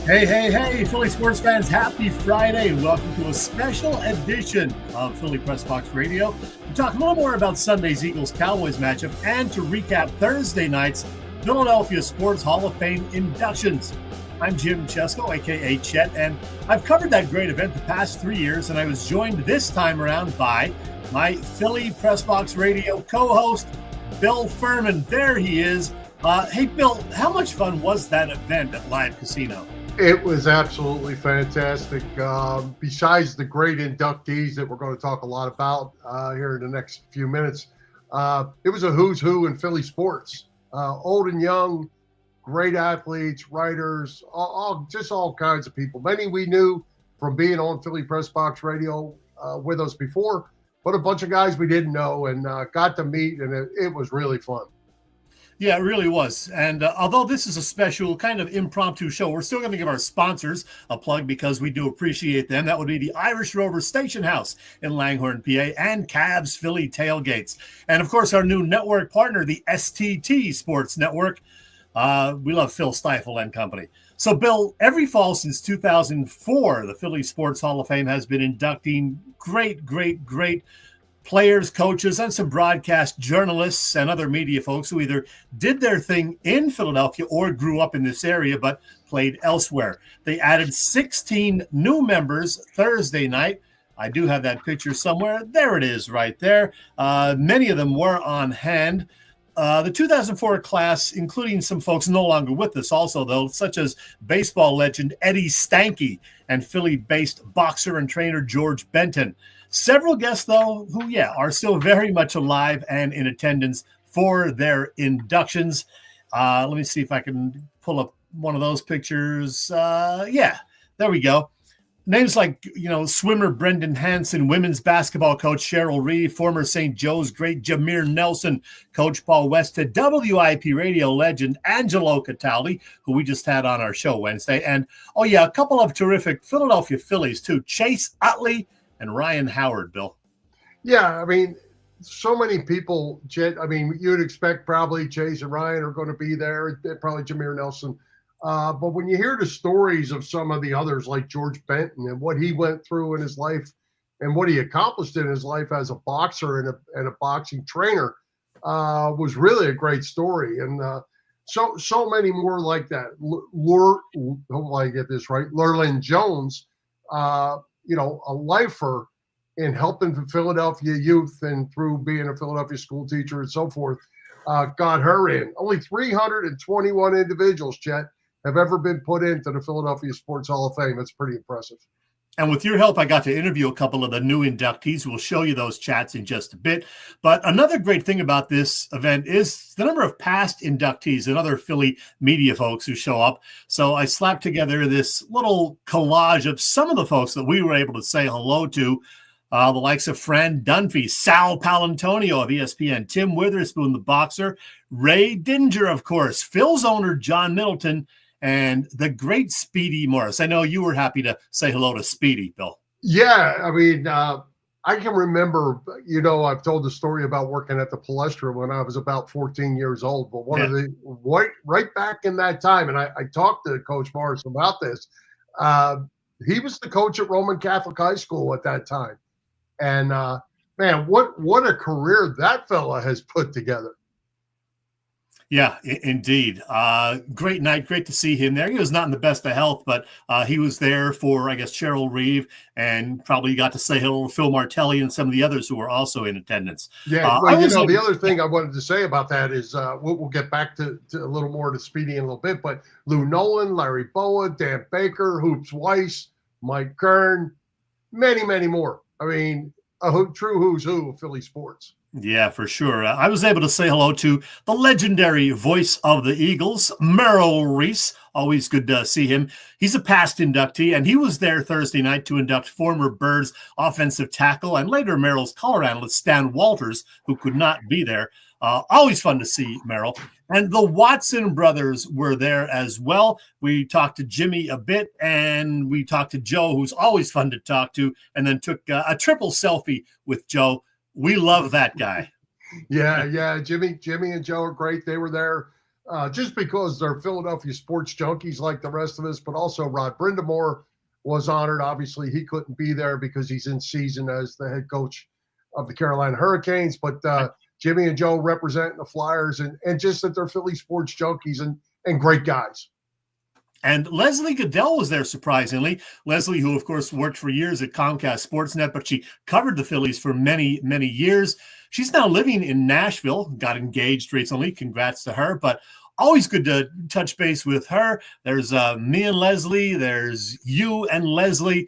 Hey, Philly sports fans, happy Friday. Welcome to a special edition of Philly Pressbox Radio. We talk a little more about Sunday's Eagles-Cowboys matchup and to recap Thursday night's Philadelphia Sports Hall of Fame inductions. I'm Jim Chesko, a.k.a. Chet, and I've covered that great event the past 3 years, and I was joined this time around by my Philly Pressbox Radio co-host, Bill Furman. There he is. Hey, Bill, how much fun was that event at Live Casino? It was absolutely fantastic. Besides the great inductees that we're going to talk a lot about here in the next few minutes, it was a who's who in Philly sports. Old and young, great athletes, writers, just all kinds of people. Many we knew from being on Philly Pressbox Radio with us before, but a bunch of guys we didn't know and got to meet, and it was really fun. Yeah, it really was. And although this is a special kind of impromptu show, we're still going to give our sponsors a plug because we do appreciate them. That would be the Irish Rover Station House in Langhorne, PA, and Cavs Philly Tailgates. And, of course, our new network partner, the STT Sports Network. We love Phil Stiefel and company. So, Bill, every fall since 2004, the Philly Sports Hall of Fame has been inducting great players, coaches, and some broadcast journalists and other media folks who either did their thing in Philadelphia or grew up in this area but played elsewhere. They added 16 new members Thursday night. I do have that picture somewhere. There it is right there. Many of them were on hand. The 2004 class, including some folks no longer with us also, though, such as baseball legend Eddie Stanky and Philly-based boxer and trainer George Benton. Several guests, though, who, are still very much alive and in attendance for their inductions. Let me see if I can pull up one of those pictures. There we go. Names like, swimmer Brendan Hansen, women's basketball coach Cheryl Reeve, former St. Joe's great Jameer Nelson, Coach Paul Westhead, WIP radio legend Angelo Cataldi, who we just had on our show Wednesday. And, a couple of terrific Philadelphia Phillies, too, Chase Utley and Ryan Howard, Bill. Yeah, I mean, so many people, Chet. I mean, you'd expect probably Chase and Ryan are going to be there, probably Jameer Nelson. But when you hear the stories of some of the others like George Benton and what he went through in his life and what he accomplished in his life as a boxer and a boxing trainer was really a great story. And so many more like that. Hopefully I get this right. Lurlin Jones, a lifer in helping the Philadelphia youth and through being a Philadelphia school teacher and so forth, got her in. Only 321 individuals, Chet, have ever been put into the Philadelphia Sports Hall of Fame. It's pretty impressive. And with your help, I got to interview a couple of the new inductees. We'll show you those chats in just a bit. But another great thing about this event is the number of past inductees and other Philly media folks who show up. So I slapped together this little collage of some of the folks that we were able to say hello to. The likes of Fran Dunphy, Sal Palantonio of ESPN, Tim Witherspoon, the boxer, Ray Dinger, of course, Phil's owner, John Middleton, and the great Speedy Morris. I know you were happy to say hello to Speedy, Bill. Yeah, I mean, I can remember, I've told the story about working at the Palestra when I was about 14 years old, but one of the, right back in that time, and I talked to Coach Morris about this, he was the coach at Roman Catholic High School at that time. And, man, what a career that fella has put together. Yeah, indeed. Great night. Great to see him there. He was not in the best of health, but he was there for, I guess, Cheryl Reeve, and probably got to say hello to Phil Martelli and some of the others who were also in attendance. Yeah, the other thing I wanted to say about that is we'll get back to a little more to Speedy in a little bit, but Lou Nolan, Larry Boa, Dan Baker, Hoops Weiss, Mike Kern, many, many more. I mean, a true who's who of Philly sports. Yeah, for sure. I was able to say hello to the legendary voice of the Eagles, Merrill Reese. Always good to see him. He's a past inductee, and he was there Thursday night to induct former Birds offensive tackle and later Merrill's color analyst, Stan Walters, who could not be there. Always fun to see Merrill. And the Watson brothers were there as well. We talked to Jimmy a bit, and we talked to Joe, who's always fun to talk to, and then took a triple selfie with Joe. We love that guy. Yeah. Jimmy and Joe are great. They were there just because they're Philadelphia sports junkies like the rest of us, but also Rod Brindamore was honored. Obviously, he couldn't be there because he's in season as the head coach of the Carolina Hurricanes, but Jimmy and Joe representing the Flyers and just that they're Philly sports junkies and great guys. And Leslie Goodell was there, surprisingly. Leslie, who, of course, worked for years at Comcast Sportsnet, but she covered the Phillies for many, many years. She's now living in Nashville, got engaged recently. Congrats to her. But always good to touch base with her. There's me and Leslie. There's you and Leslie.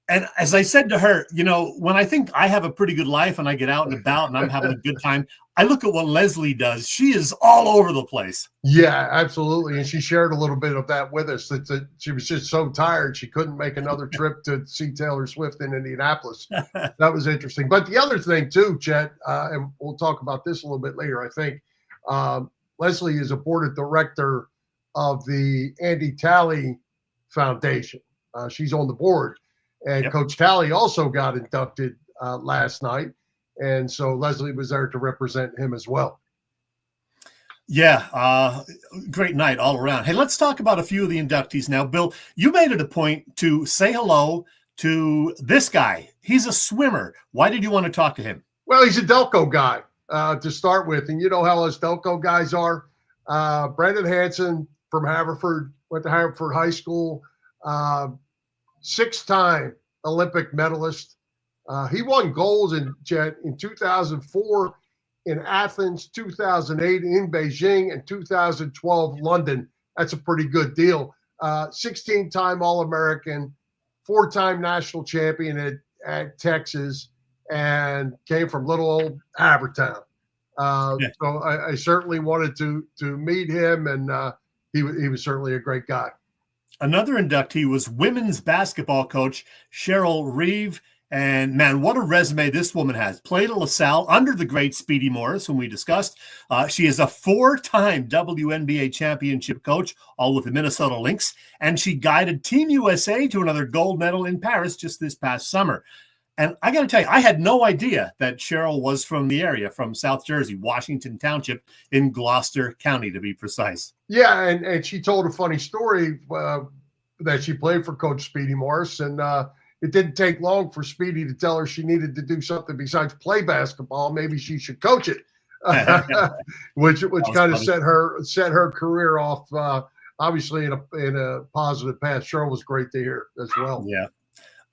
And as I said to her, when I think I have a pretty good life and I get out and about and I'm having a good time, I look at what Leslie does. She is all over the place. Yeah, absolutely. And she shared a little bit of that with us. That she was just so tired she couldn't make another trip to see Taylor Swift in Indianapolis. That was interesting. But the other thing too, Chet, and we'll talk about this a little bit later, I think, Leslie is a board of director of the Andy Talley Foundation. She's on the board. And yep. Coach Talley also got inducted last night. And so Leslie was there to represent him as well. Yeah, great night all around. Hey, let's talk about a few of the inductees now. Bill, you made it a point to say hello to this guy. He's a swimmer. Why did you want to talk to him? Well, he's a Delco guy to start with. And you know how us Delco guys are. Brendan Hansen from Haverford, went to Haverford High School. 6-time Olympic medalist. He won golds in 2004 in Athens, 2008 in Beijing, and 2012 London. That's a pretty good deal. 16-time All-American, 4-time national champion at Texas, and came from little old Havertown. So I certainly wanted to meet him, and he was certainly a great guy. Another inductee was women's basketball coach Cheryl Reeve. And, man, what a resume this woman has. Played at LaSalle under the great Speedy Morris, whom we discussed. She is a 4-time WNBA championship coach, all with the Minnesota Lynx. And she guided Team USA to another gold medal in Paris just this past summer. And I got to tell you, I had no idea that Cheryl was from the area, from South Jersey, Washington Township in Gloucester County, to be precise. Yeah, and she told a funny story that she played for Coach Speedy Morris, and it didn't take long for Speedy to tell her she needed to do something besides play basketball. Maybe she should coach it, which kind of set her career off, obviously in a positive path. Cheryl was great to hear as well. Yeah.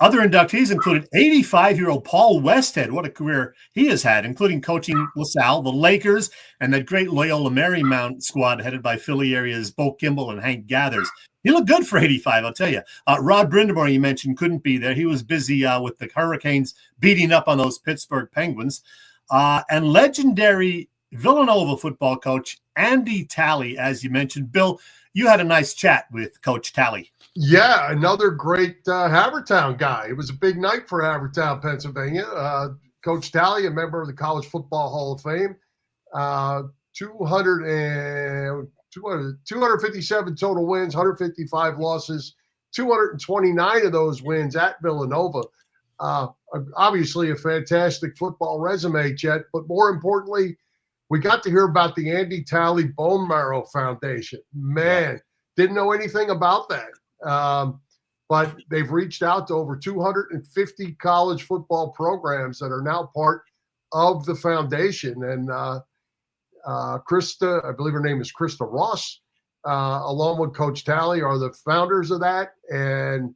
Other inductees included 85-year-old Paul Westhead. What a career he has had, including coaching LaSalle, the Lakers, and that great Loyola Marymount squad headed by Philly area's Bo Kimball and Hank Gathers. He looked good for 85, I'll tell you. Rod Brindamore, you mentioned, couldn't be there. He was busy with the Hurricanes beating up on those Pittsburgh Penguins. And legendary Villanova football coach Andy Talley, as you mentioned. Bill, you had a nice chat with Coach Talley. Yeah, another great Havertown guy. It was a big night for Havertown, Pennsylvania. Coach Talley, a member of the College Football Hall of Fame. 257 total wins, 155 losses, 229 of those wins at Villanova. Obviously a fantastic football resume, Chet, but more importantly, we got to hear about the Andy Talley Bone Marrow Foundation. Man, didn't know anything about that. But they've reached out to over 250 college football programs that are now part of the foundation. And Krista, I believe her name is Krista Ross, along with Coach Talley, are the founders of that. And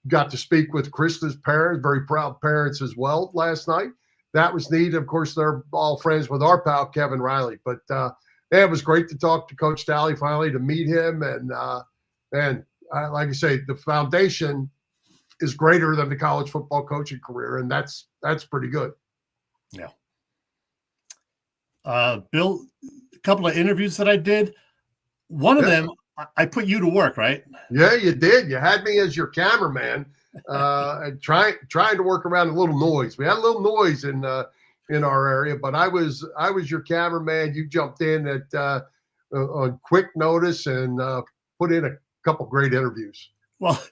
got to speak with Krista's parents, very proud parents as well, last night. That was neat. Of course, they're all friends with our pal, Kevin Riley. But it was great to talk to Coach Talley finally, to meet him. And like I say, the foundation is greater than the college football coaching career, and that's pretty good. Yeah. Bill, a couple of interviews that I did. One of them, I put you to work, right? Yeah, you did. You had me as your cameraman, and trying to work around a little noise. We had a little noise in our area, but I was your cameraman. You jumped in at on quick notice and put in a couple great interviews. Well,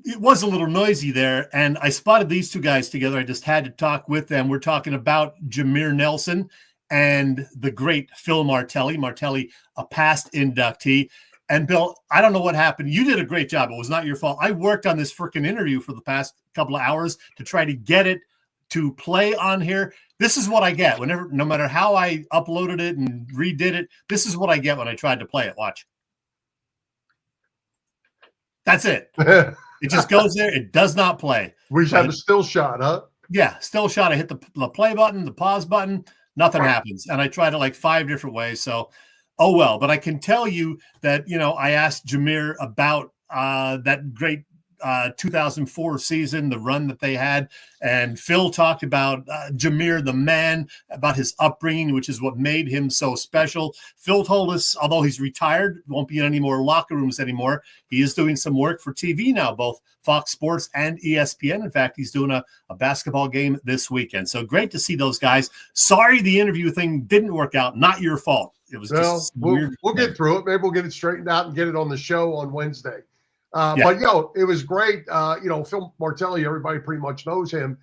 it was a little noisy there, and I spotted these two guys together. I just had to talk with them. We're talking about Jameer Nelson and the great Phil Martelli. Martelli, a past inductee. And Bill, I don't know what happened. You did a great job. It was not your fault. I worked on this freaking interview for the past couple of hours to try to get it to play on here. This is what I get whenever, no matter how I uploaded it and redid it, this is what I get when I tried to play it. Watch. That's it. It just goes there. It does not play. We just have a still shot, huh? Yeah, still shot. I hit the play button, the pause button. Nothing happens. And I tried it like 5 different ways. So, oh well. But I can tell you that, I asked Jameer about that great 2004 season, the run that they had. And Phil talked about Jameer, the man, about his upbringing, which is what made him so special. Phil told us, although he's retired, won't be in any more locker rooms anymore, he is doing some work for TV now, both Fox Sports and ESPN. In fact, he's doing a basketball game this weekend. So great to see those guys. Sorry the interview thing didn't work out. Not your fault. It was just weird. We'll get through it. Maybe we'll get it straightened out and get it on the show on Wednesday. But, it was great. Phil Martelli, everybody pretty much knows him,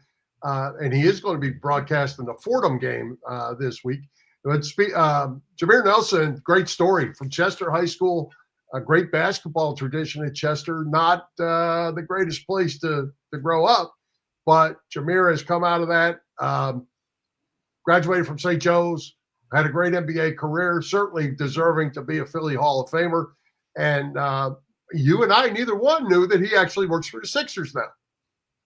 and he is going to be broadcasting the Fordham game this week. But Jameer Nelson, great story from Chester High School, a great basketball tradition at Chester, not the greatest place to grow up, but Jameer has come out of that, graduated from St. Joe's, had a great NBA career, certainly deserving to be a Philly Hall of Famer, and you and I, neither one knew that he actually works for the Sixers now.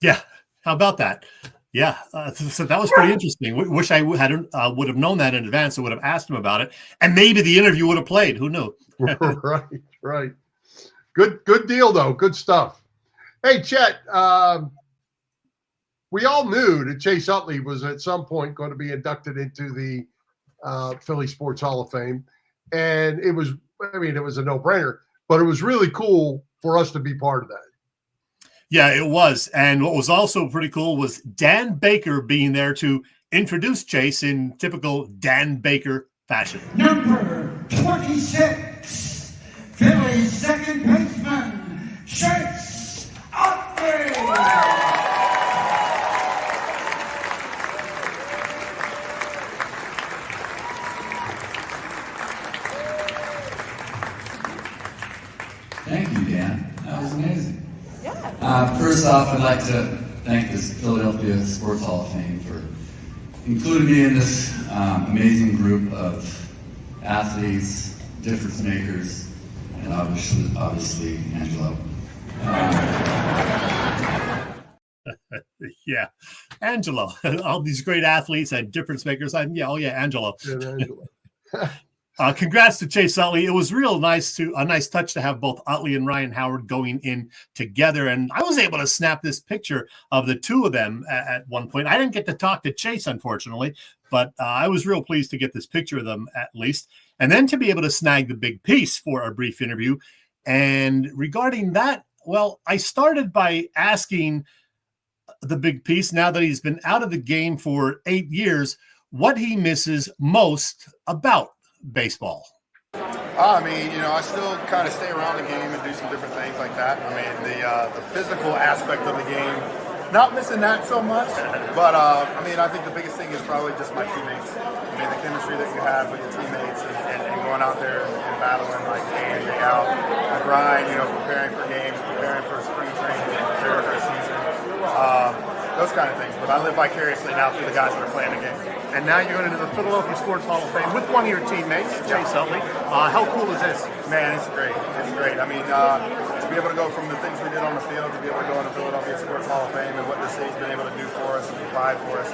Yeah. How about that? Yeah. So that was pretty interesting. Wish I would have known that in advance. I would have asked him about it. And maybe the interview would have played. Who knew? Right. Good deal, though. Good stuff. Hey, Chet, we all knew that Chase Utley was at some point going to be inducted into the Philly Sports Hall of Fame. And it was a no-brainer. But it was really cool for us to be part of that. Yeah, it was. And what was also pretty cool was Dan Baker being there to introduce Chase in typical Dan Baker fashion. Number 26, Philly's second baseman, Chase Utley. Thank you, Dan. That was amazing. Yeah. First off, I'd like to thank this Philadelphia Sports Hall of Fame for including me in this amazing group of athletes, difference makers, and obviously Angelo. Yeah, Angelo. All these great athletes and difference makers. Angelo. Yeah, Angelo. Congrats to Chase Utley. It was a nice touch to have both Utley and Ryan Howard going in together. And I was able to snap this picture of the two of them at one point. I didn't get to talk to Chase, unfortunately, but I was real pleased to get this picture of them at least. And then to be able to snag the big piece for a brief interview. And regarding that, well, I started by asking the big piece, now that he's been out of the game for 8 years, what he misses most about baseball. I still kind of stay around the game and do some different things like that. The physical aspect of the game, not missing that so much, but I think the biggest thing is probably just my teammates. The chemistry that you have with your teammates and going out there and battling like day in, day out, the grind, preparing for games, preparing for spring training, preparing for a season, those kind of things. But I live vicariously now through the guys that are playing the game. And now you're going into the Philadelphia Sports Hall of Fame with one of your teammates, Chase Utley. How cool is this? Man, it's great. It's great. To be able to go from the things we did on the field to be able to go into Philadelphia Sports Hall of Fame and what this city's been able to do for us and provide for us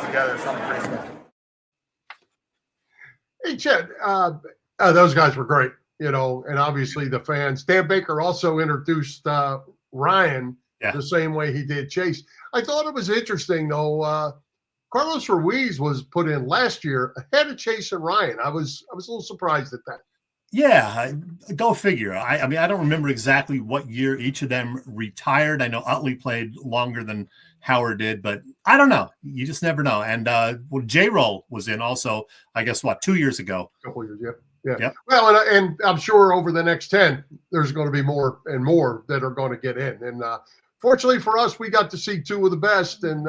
together is something pretty special. Hey, Chet, those guys were great, and obviously the fans. Dan Baker also introduced Ryan the same way he did Chase. I thought it was interesting, though. Of Carlos Ruiz was put in last year ahead of Chase and Ryan. I was a little surprised at that. Yeah, go figure. I mean, I don't remember exactly what year each of them retired. I know Utley played longer than Howard did, but I don't know. You just never know. And J-Roll was in also, I guess, 2 years ago? A couple years, yeah. Yep. Well, and I'm sure over the next 10, there's going to be more and more that are going to get in. And fortunately for us, we got to see two of the best, and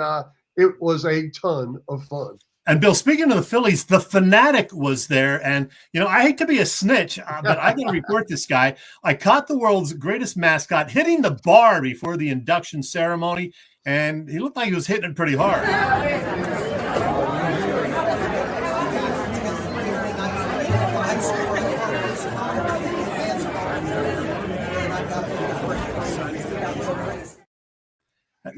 it was a ton of fun. And Bill, speaking of the Phillies, the Fanatic was there. And, I hate to be a snitch, but I got to report this guy. I caught the world's greatest mascot hitting the bar before the induction ceremony, and he looked like he was hitting it pretty hard.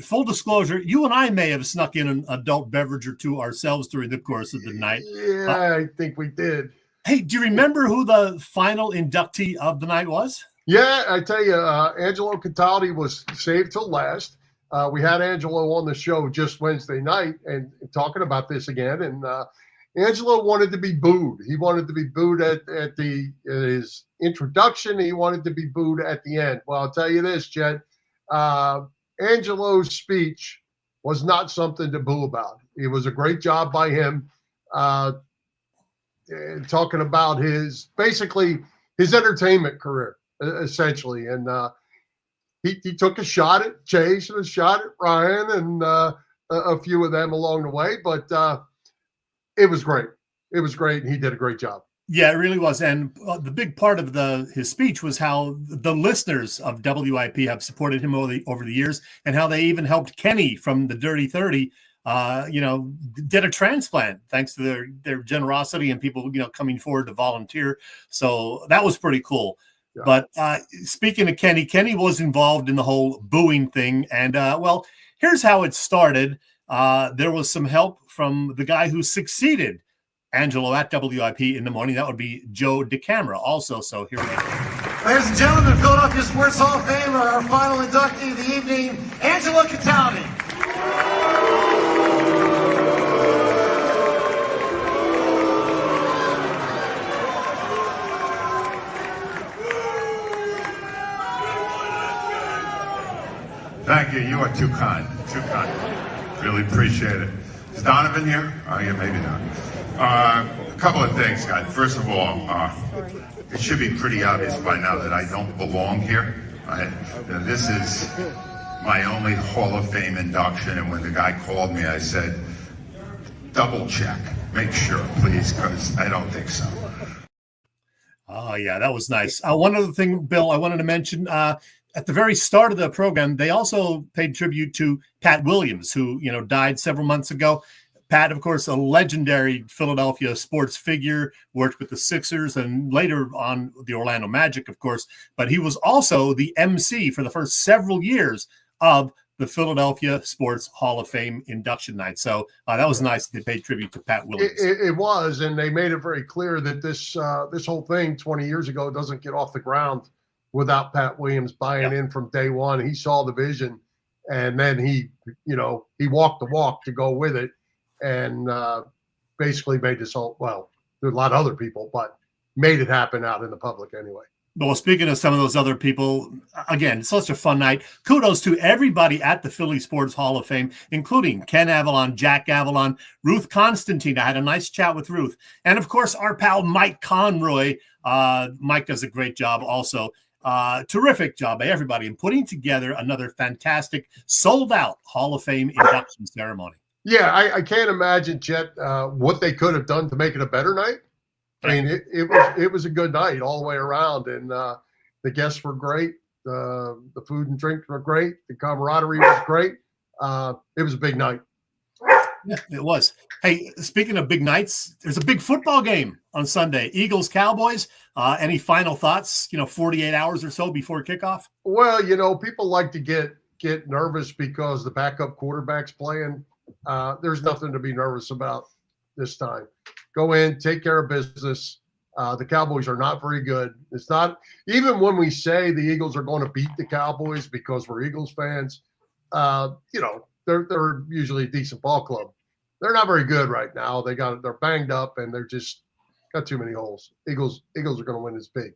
Full disclosure, you and I may have snuck in an adult beverage or two ourselves during the course of the night. Yeah, I think we did. Hey, do you remember who the final inductee of the night was? Yeah, I tell you, Angelo Cataldi was saved till last. We had Angelo on the show just Wednesday night and talking about this again. And Angelo wanted to be booed. He wanted to be booed at his introduction. He wanted to be booed at the end. Well, I'll tell you this, Chet. Angelo's speech was not something to boo about. It was a great job by him talking about his entertainment career, essentially. And he took a shot at Chase and a shot at Ryan and a few of them along the way. But it was great. It was great, and he did a great job. Yeah, it really was. And the big part of his speech was how the listeners of WIP have supported him over the years, and how they even helped Kenny from the Dirty 30, did a transplant thanks to their generosity and people, coming forward to volunteer. So that was pretty cool. Yeah. But speaking of Kenny was involved in the whole booing thing. And, here's how it started. There was some help from the guy who succeeded Angelo at WIP in the morning. That would be Joe DeCamera also. So here we go. Ladies and gentlemen, Philadelphia Sports Hall of Fame, our final inductee of the evening, Angelo Cataldi. Thank you. You are too kind. Too kind. Really appreciate it. Is Donovan here? Oh, yeah, maybe not. A couple of things, guys. First of all, it should be pretty obvious by now that I don't belong here. This is my only Hall of Fame induction, and when the guy called me, I said, double check. Make sure, please, because I don't think so. Oh, yeah, that was nice. One other thing, Bill, I wanted to mention, at the very start of the program, they also paid tribute to Pat Williams, who, died several months ago. Pat, of course, a legendary Philadelphia sports figure, worked with the Sixers and later on the Orlando Magic, of course. But he was also the MC for the first several years of the Philadelphia Sports Hall of Fame induction night. So that was nice to pay tribute to Pat Williams. It was, and they made it very clear that this whole thing 20 years ago doesn't get off the ground without Pat Williams buying in from day one. He saw the vision, and then he walked the walk to go with it. And basically made this whole, well, there's a lot of other people, but made it happen out in the public anyway. Well, speaking of some of those other people, again, such a fun night. Kudos to everybody at the Philly Sports Hall of Fame, including Ken Avalon, Jack Avalon, Ruth Constantine. I had a nice chat with Ruth. And, of course, our pal Mike Conroy. Mike does a great job also. Terrific job by everybody in putting together another fantastic, sold-out Hall of Fame induction ceremony. Yeah, I can't imagine, Chet, what they could have done to make it a better night. I mean, it was a good night all the way around, and the guests were great. The food and drinks were great. The camaraderie was great. It was a big night. Yeah, it was. Hey, speaking of big nights, there's a big football game on Sunday. Eagles, Cowboys. Any final thoughts, 48 hours or so before kickoff? Well, people like to get nervous because the backup quarterback's playing. There's nothing to be nervous about this time. Go in, take care of business. The Cowboys are not very good. It's not, even when we say the Eagles are going to beat the Cowboys because we're Eagles fans, they're usually a decent ball club. they're not very good right now. They're banged up and they're just got too many holes. Eagles are going to win this big.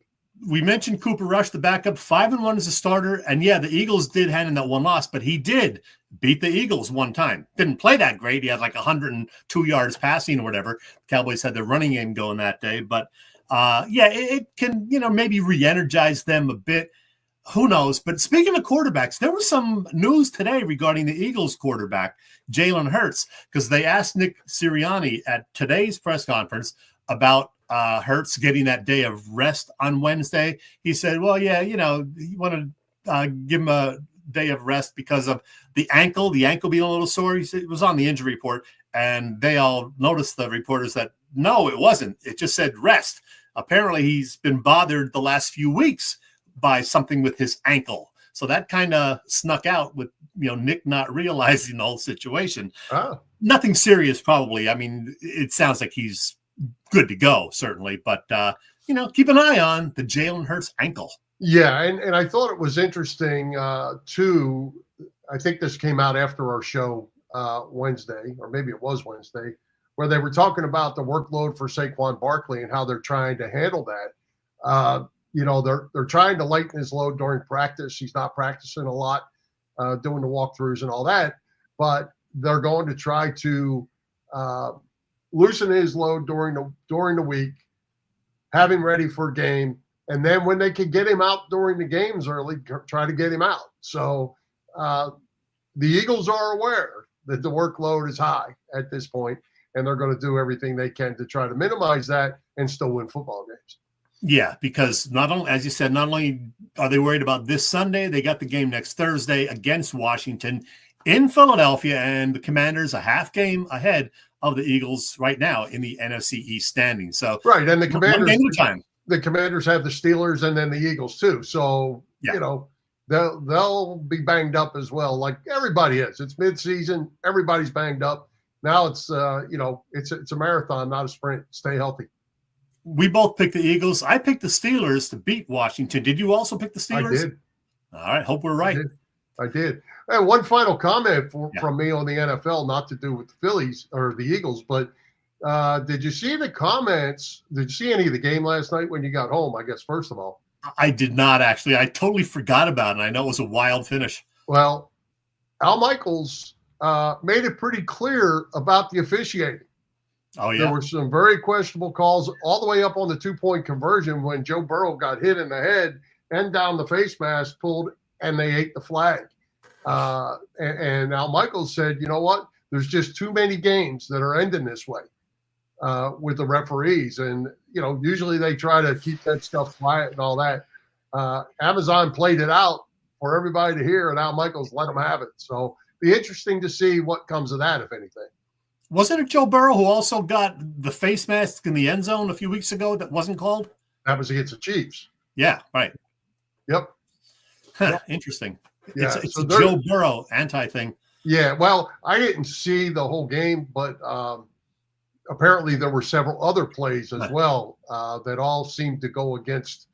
We mentioned Cooper Rush, the backup, 5-1 as a starter. And yeah, the Eagles did hand in that one loss, but he did beat the Eagles one time. Didn't play that great. He had like 102 yards passing or whatever. The Cowboys had their running game going that day. But it can, maybe re-energize them a bit. Who knows? But speaking of quarterbacks, there was some news today regarding the Eagles quarterback, Jalen Hurts, because they asked Nick Sirianni at today's press conference about Hurts getting that day of rest on Wednesday. He said, well, yeah, you want to give him a day of rest because of the ankle being a little sore. He said it was on the injury report, and they all noticed, the reporters, that no, it wasn't. It just said rest. Apparently he's been bothered the last few weeks by something with his ankle. So that kind of snuck out with, Nick not realizing the whole situation. Oh. Nothing serious, probably. I mean, it sounds like he's good to go, certainly. But, keep an eye on the Jalen Hurts ankle. Yeah, and I thought it was interesting, too. I think this came out after our show Wednesday, or maybe it was Wednesday, where they were talking about the workload for Saquon Barkley and how they're trying to handle that. They're trying to lighten his load during practice. He's not practicing a lot, doing the walkthroughs and all that, but they're going to try to loosen his load during the week, have him ready for a game, and then when they can get him out during the games early, try to get him out. So the Eagles are aware that the workload is high at this point, and they're going to do everything they can to try to minimize that and still win football games. Yeah, because not only are they worried about this Sunday, they got the game next Thursday against Washington in Philadelphia, and the Commanders a half game ahead of the Eagles right now in the NFC East standings. So right, and the Commanders, one game at a time. The Commanders have the Steelers and then the Eagles too. So they'll be banged up as well, like everybody is. It's midseason, everybody's banged up. Now it's it's a marathon, not a sprint. Stay healthy. We both picked the Eagles. I picked the Steelers to beat Washington. Did you also pick the Steelers? I did. All right. Hope we're right. I did. And one final comment from me on the NFL, not to do with the Phillies or the Eagles, but did you see the comments? Did you see any of the game last night when you got home, I guess, first of all? I did not, actually. I totally forgot about it. I know it was a wild finish. Well, Al Michaels made it pretty clear about the officiating. Oh, yeah. There were some very questionable calls all the way up on the 2-point conversion when Joe Burrow got hit in the head and down the face mask, pulled, and they ate the flag. And Al Michaels said, you know what? There's just too many games that are ending this way with the referees. And, usually they try to keep that stuff quiet and all that. Amazon played it out for everybody to hear, and Al Michaels let them have it. So be interesting to see what comes of that, if anything. Wasn't it Joe Burrow who also got the face mask in the end zone a few weeks ago that wasn't called? That was against the Chiefs. Yeah, right. Yep. Interesting. Yeah, it's a Joe Burrow anti-thing. Yeah, well, I didn't see the whole game, but apparently there were several other plays as well that all seemed to go against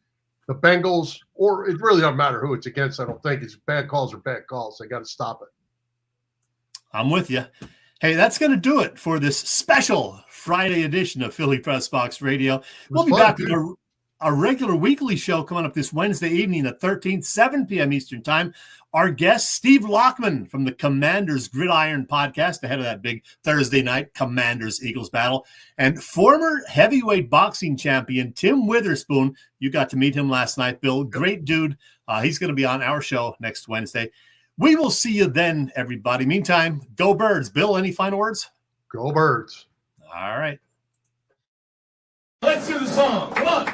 the Bengals, or it really doesn't matter who it's against. I don't think it's bad calls or bad calls. They got to stop it. I'm with you. Hey, that's going to do it for this special Friday edition of Philly Pressbox Radio. We'll be back with our regular weekly show coming up this Wednesday evening, the 13th, 7 p.m. Eastern Time. Our guest, Steve Lockman from the Commanders Gridiron podcast, ahead of that big Thursday night Commanders-Eagles battle. And former heavyweight boxing champion Tim Witherspoon. You got to meet him last night, Bill. Great dude. He's going to be on our show next Wednesday. We will see you then, everybody. Meantime, go Birds. Bill, any final words? Go Birds. All right. Let's do the song. Come on.